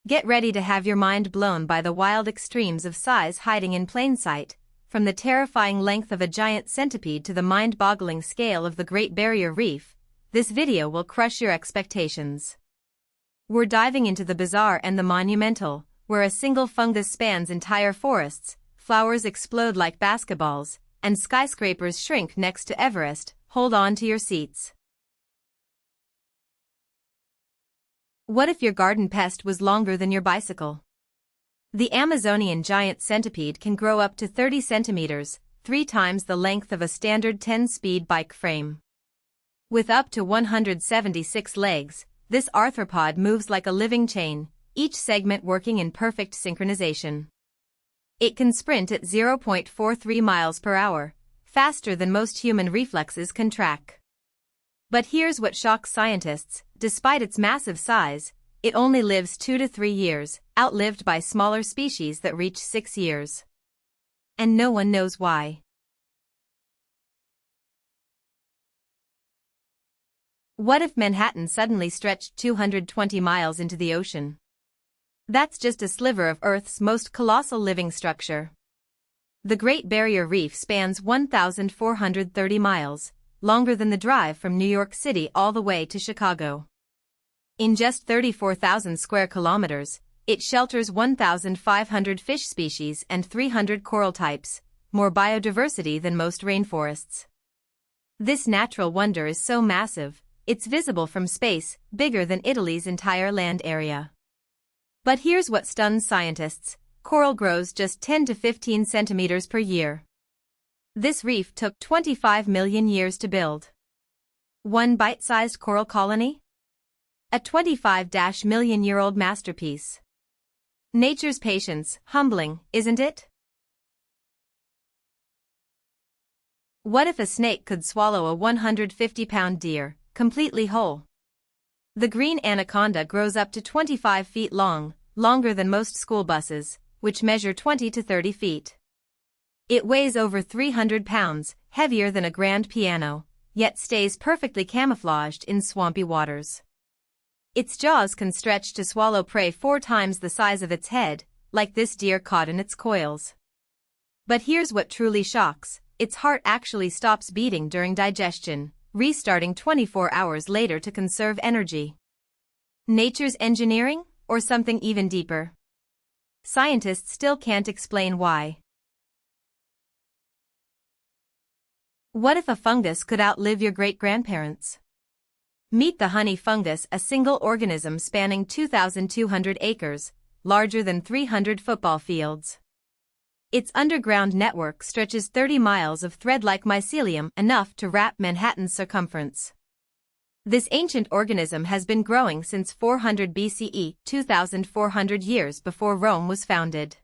Get ready to have your mind blown by the wild extremes of size hiding in plain sight, from the terrifying length of a giant centipede to the mind-boggling scale of the Great Barrier Reef. This video will crush your expectations. We're diving into the bizarre and the monumental, where a single fungus spans entire forests, flowers explode like basketballs, and skyscrapers shrink next to Everest. Hold on to your seats. What if your garden pest was longer than your bicycle? The Amazonian giant centipede can grow up to 30 centimeters, 3 times the length of a standard 10-speed bike frame. With up to 176 legs, this arthropod moves like a living chain, each segment working in perfect synchronization. It can sprint at 0.43 miles per hour, faster than most human reflexes can track. But here's what shocks scientists: despite its massive size, it only lives 2 to 3 years, outlived by smaller species that reach 6 years. And no one knows why. What if Manhattan suddenly stretched 220 miles into the ocean? That's just a sliver of Earth's most colossal living structure. The Great Barrier Reef spans 1,430 miles, longer than the drive from New York City all the way to Chicago. In just 34,000 square kilometers, it shelters 1,500 fish species and 300 coral types, more biodiversity than most rainforests. This natural wonder is so massive, it's visible from space, bigger than Italy's entire land area. But here's what stuns scientists: coral grows just 10 to 15 centimeters per year. This reef took 25 million years to build. One bite-sized coral colony? A 25-million-year-old masterpiece. Nature's patience, humbling, isn't it? What if a snake could swallow a 150-pound deer, completely whole? The green anaconda grows up to 25 feet long, longer than most school buses, which measure 20 to 30 feet. It weighs over 300 pounds, heavier than a grand piano, yet stays perfectly camouflaged in swampy waters. Its jaws can stretch to swallow prey 4 times the size of its head, like this deer caught in its coils. But here's what truly shocks: its heart actually stops beating during digestion, restarting 24 hours later to conserve energy. Nature's engineering, or something even deeper? Scientists still can't explain why. What if a fungus could outlive your great-grandparents? Meet the honey fungus, a single organism spanning 2,200 acres, larger than 300 football fields. Its underground network stretches 30 miles of thread-like mycelium, enough to wrap Manhattan's circumference. This ancient organism has been growing since 400 BCE, 2,400 years before Rome was founded.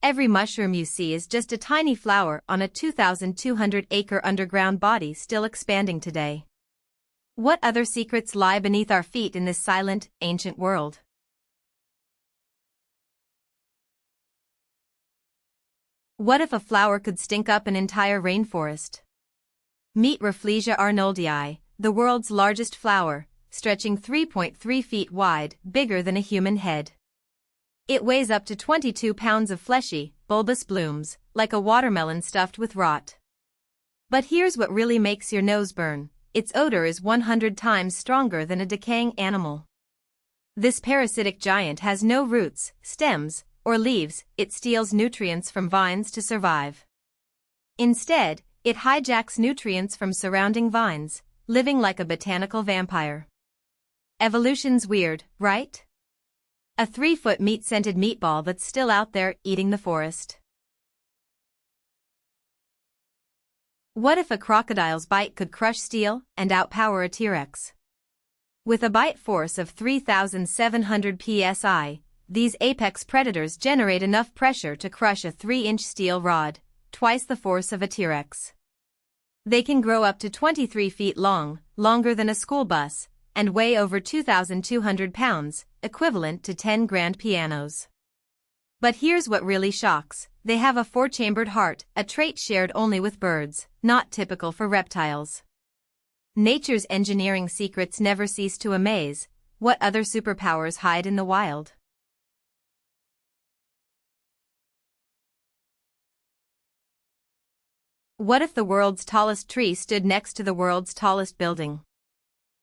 Every mushroom you see is just a tiny flower on a 2,200-acre underground body still expanding today. What other secrets lie beneath our feet in this silent, ancient world? What if a flower could stink up an entire rainforest? Meet Rafflesia Arnoldii, the world's largest flower, stretching 3.3 feet wide, bigger than a human head. It weighs up to 22 pounds of fleshy, bulbous blooms, like a watermelon stuffed with rot. But here's what really makes your nose burn: its odor is 100 times stronger than a decaying animal. This parasitic giant has no roots, stems, or leaves. It steals nutrients from vines to survive. Instead, it hijacks nutrients from surrounding vines, living like a botanical vampire. Evolution's weird, right? A 3-foot meat-scented meatball that's still out there eating the forest. What if a crocodile's bite could crush steel and outpower a T-Rex? With a bite force of 3,700 psi, these apex predators generate enough pressure to crush a 3-inch steel rod, twice the force of a T-Rex. They can grow up to 23 feet long, longer than a school bus, and weigh over 2,200 pounds, equivalent to 10 grand pianos. But here's what really shocks: they have a 4-chambered heart, a trait shared only with birds, not typical for reptiles. Nature's engineering secrets never cease to amaze. What other superpowers hide in the wild? What if the world's tallest tree stood next to the world's tallest building?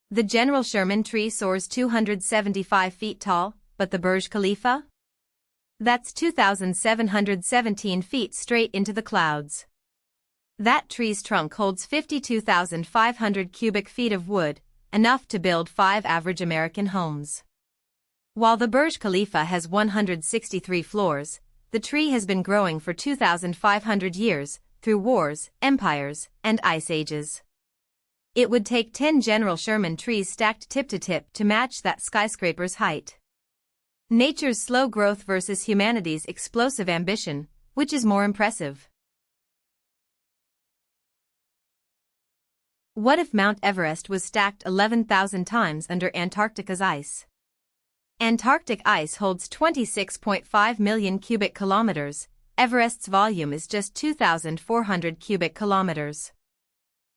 The General Sherman tree soars 275 feet tall, but the Burj Khalifa? That's 2,717 feet straight into the clouds. That tree's trunk holds 52,500 cubic feet of wood, enough to build 5 average American homes. While the Burj Khalifa has 163 floors, the tree has been growing for 2,500 years, through wars, empires, and ice ages. It would take 10 General Sherman trees stacked tip to tip to match that skyscraper's height. Nature's slow growth versus humanity's explosive ambition, which is more impressive? What if Mount Everest was stacked 11,000 times under Antarctica's ice? Antarctic ice holds 26.5 million cubic kilometers. Everest's volume is just 2,400 cubic kilometers.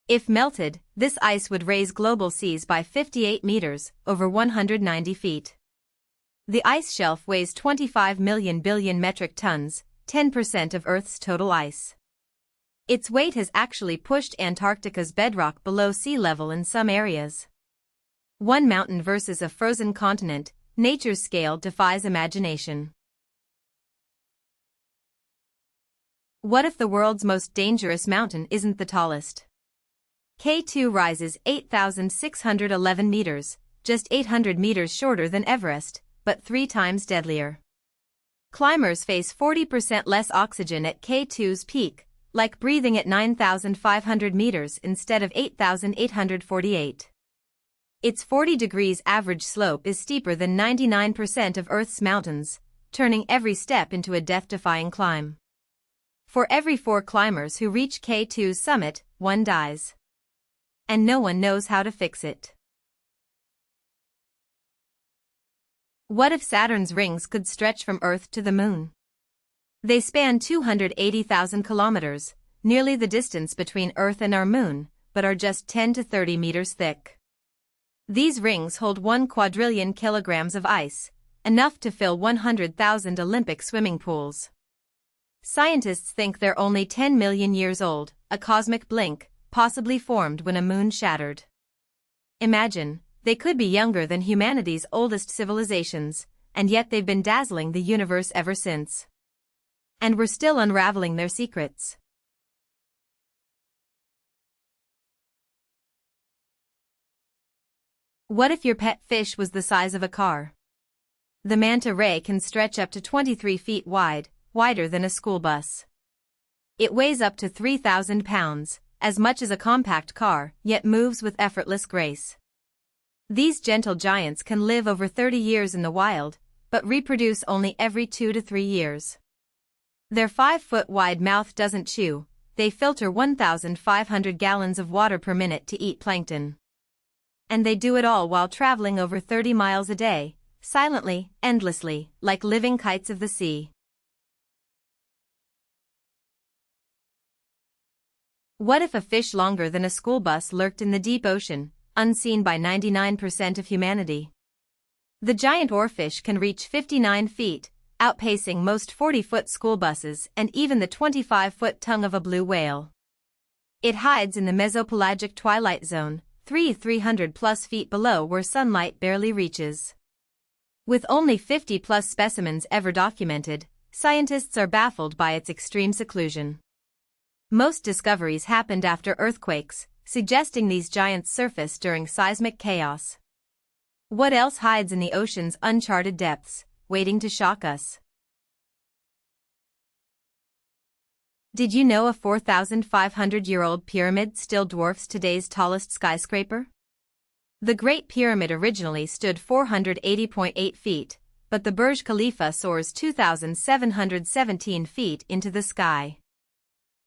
If melted, this ice would raise global seas by 58 meters, over 190 feet. The ice shelf weighs 25 billion metric tons, 10% of Earth's total ice. Its weight has actually pushed Antarctica's bedrock below sea level in some areas. One mountain versus a frozen continent, nature's scale defies imagination. What if the world's most dangerous mountain isn't the tallest? K2 rises 8,611 meters, just 800 meters shorter than Everest, but 3 times deadlier. Climbers face 40% less oxygen at K2's peak, like breathing at 9,500 meters instead of 8,848. Its 40 degrees average slope is steeper than 99% of Earth's mountains, turning every step into a death-defying climb. For every 4 climbers who reach K2's summit, 1 dies. And no one knows how to fix it. What if Saturn's rings could stretch from Earth to the Moon? They span 280,000 kilometers, nearly the distance between Earth and our Moon, but are just 10 to 30 meters thick. These rings hold 1 quadrillion kilograms of ice, enough to fill 100,000 Olympic swimming pools. Scientists think they're only 10 million years old, a cosmic blink, possibly formed when a moon shattered. Imagine, they could be younger than humanity's oldest civilizations, and yet they've been dazzling the universe ever since. And we're still unraveling their secrets. What if your pet fish was the size of a car? The Manta Ray can stretch up to 23 feet wide, wider than a school bus. It weighs up to 3,000 pounds, as much as a compact car, yet moves with effortless grace. These gentle giants can live over 30 years in the wild, but reproduce only every 2 to 3 years. Their 5-foot-wide mouth doesn't chew, they filter 1,500 gallons of water per minute to eat plankton. And they do it all while traveling over 30 miles a day, silently, endlessly, like living kites of the sea. What if a fish longer than a school bus lurked in the deep ocean, unseen by 99% of humanity? The giant oarfish can reach 59 feet, outpacing most 40-foot school buses and even the 25-foot tongue of a blue whale. It hides in the mesopelagic twilight zone, 300+ feet below where sunlight barely reaches. With only 50+ specimens ever documented, scientists are baffled by its extreme seclusion. Most discoveries happened after earthquakes, suggesting these giants surfaced during seismic chaos. What else hides in the ocean's uncharted depths, waiting to shock us? Did you know a 4,500-year-old pyramid still dwarfs today's tallest skyscraper? The Great Pyramid originally stood 480.8 feet, but the Burj Khalifa soars 2,717 feet into the sky.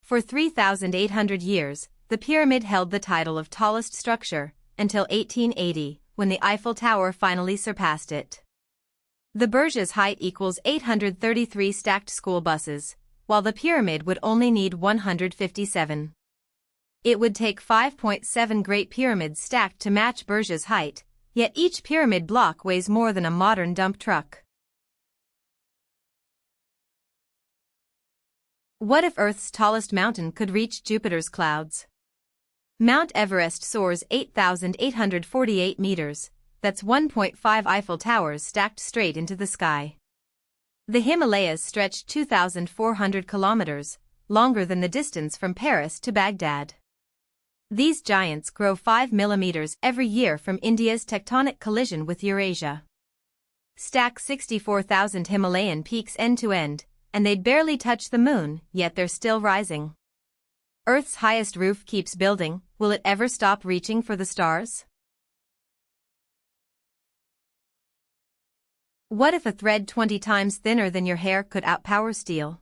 For 3,800 years, the pyramid held the title of tallest structure, until 1880, when the Eiffel Tower finally surpassed it. The Burj's height equals 833 stacked school buses, while the pyramid would only need 157. It would take 5.7 Great Pyramids stacked to match Burj's height, yet each pyramid block weighs more than a modern dump truck. What if Earth's tallest mountain could reach Jupiter's clouds? Mount Everest soars 8,848 meters, that's 1.5 Eiffel Towers stacked straight into the sky. The Himalayas stretch 2,400 kilometers, longer than the distance from Paris to Baghdad. These giants grow 5 millimeters every year from India's tectonic collision with Eurasia. Stack 64,000 Himalayan peaks end to end, and they'd barely touch the moon, yet they're still rising. Earth's highest roof keeps building, will it ever stop reaching for the stars? What if a thread 20 times thinner than your hair could outpower steel?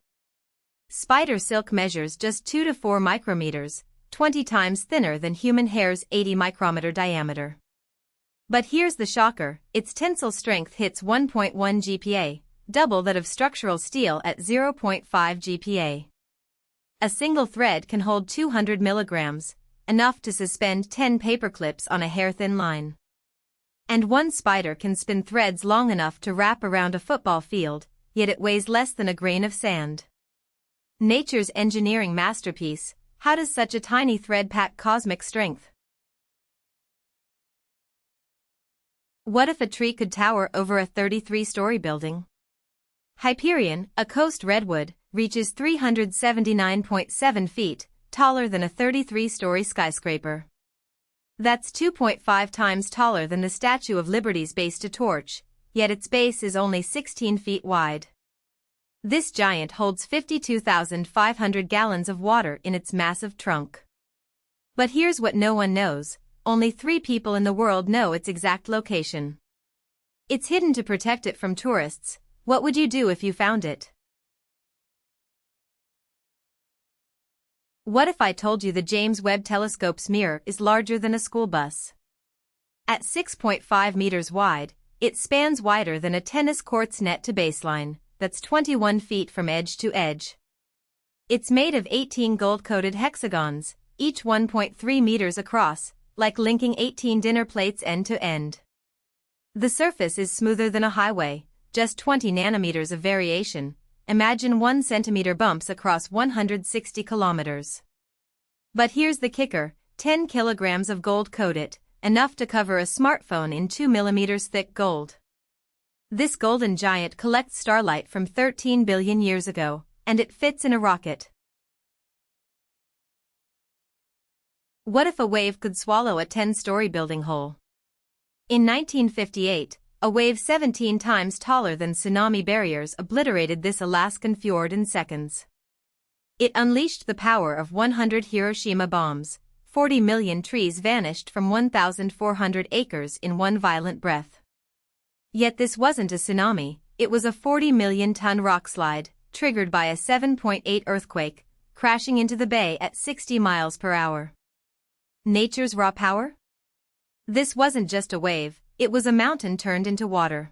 Spider silk measures just 2 to 4 micrometers, 20 times thinner than human hair's 80 micrometer diameter. But here's the shocker, its tensile strength hits 1.1 GPa, double that of structural steel at 0.5 GPa. A single thread can hold 200 milligrams, enough to suspend 10 paperclips on a hair-thin line. And one spider can spin threads long enough to wrap around a football field, yet it weighs less than a grain of sand. Nature's engineering masterpiece, how does such a tiny thread pack cosmic strength? What if a tree could tower over a 33-story building? Hyperion, a coast redwood, reaches 379.7 feet, taller than a 33-story skyscraper. That's 2.5 times taller than the Statue of Liberty's base to torch, yet its base is only 16 feet wide. This giant holds 52,500 gallons of water in its massive trunk. But here's what no one knows, only 3 people in the world know its exact location. It's hidden to protect it from tourists. What would you do if you found it? What if I told you the James Webb Telescope's mirror is larger than a school bus? At 6.5 meters wide, it spans wider than a tennis court's net to baseline, that's 21 feet from edge to edge. It's made of 18 gold-coated hexagons, each 1.3 meters across, like linking 18 dinner plates end to end. The surface is smoother than a highway, just 20 nanometers of variation. Imagine 1 centimeter bumps across 160 kilometers. But here's the kicker, 10 kilograms of gold coat it, enough to cover a smartphone in 2 millimeters thick gold. This golden giant collects starlight from 13 billion years ago, and it fits in a rocket. What if a wave could swallow a 10-story building whole? In 1958, a wave 17 times taller than tsunami barriers obliterated this Alaskan fjord in seconds. It unleashed the power of 100 Hiroshima bombs. 40 million trees vanished from 1,400 acres in one violent breath. Yet this wasn't a tsunami, it was a 40 million-ton rockslide, triggered by a 7.8 earthquake, crashing into the bay at 60 miles per hour. Nature's raw power? This wasn't just a wave, it was a mountain turned into water.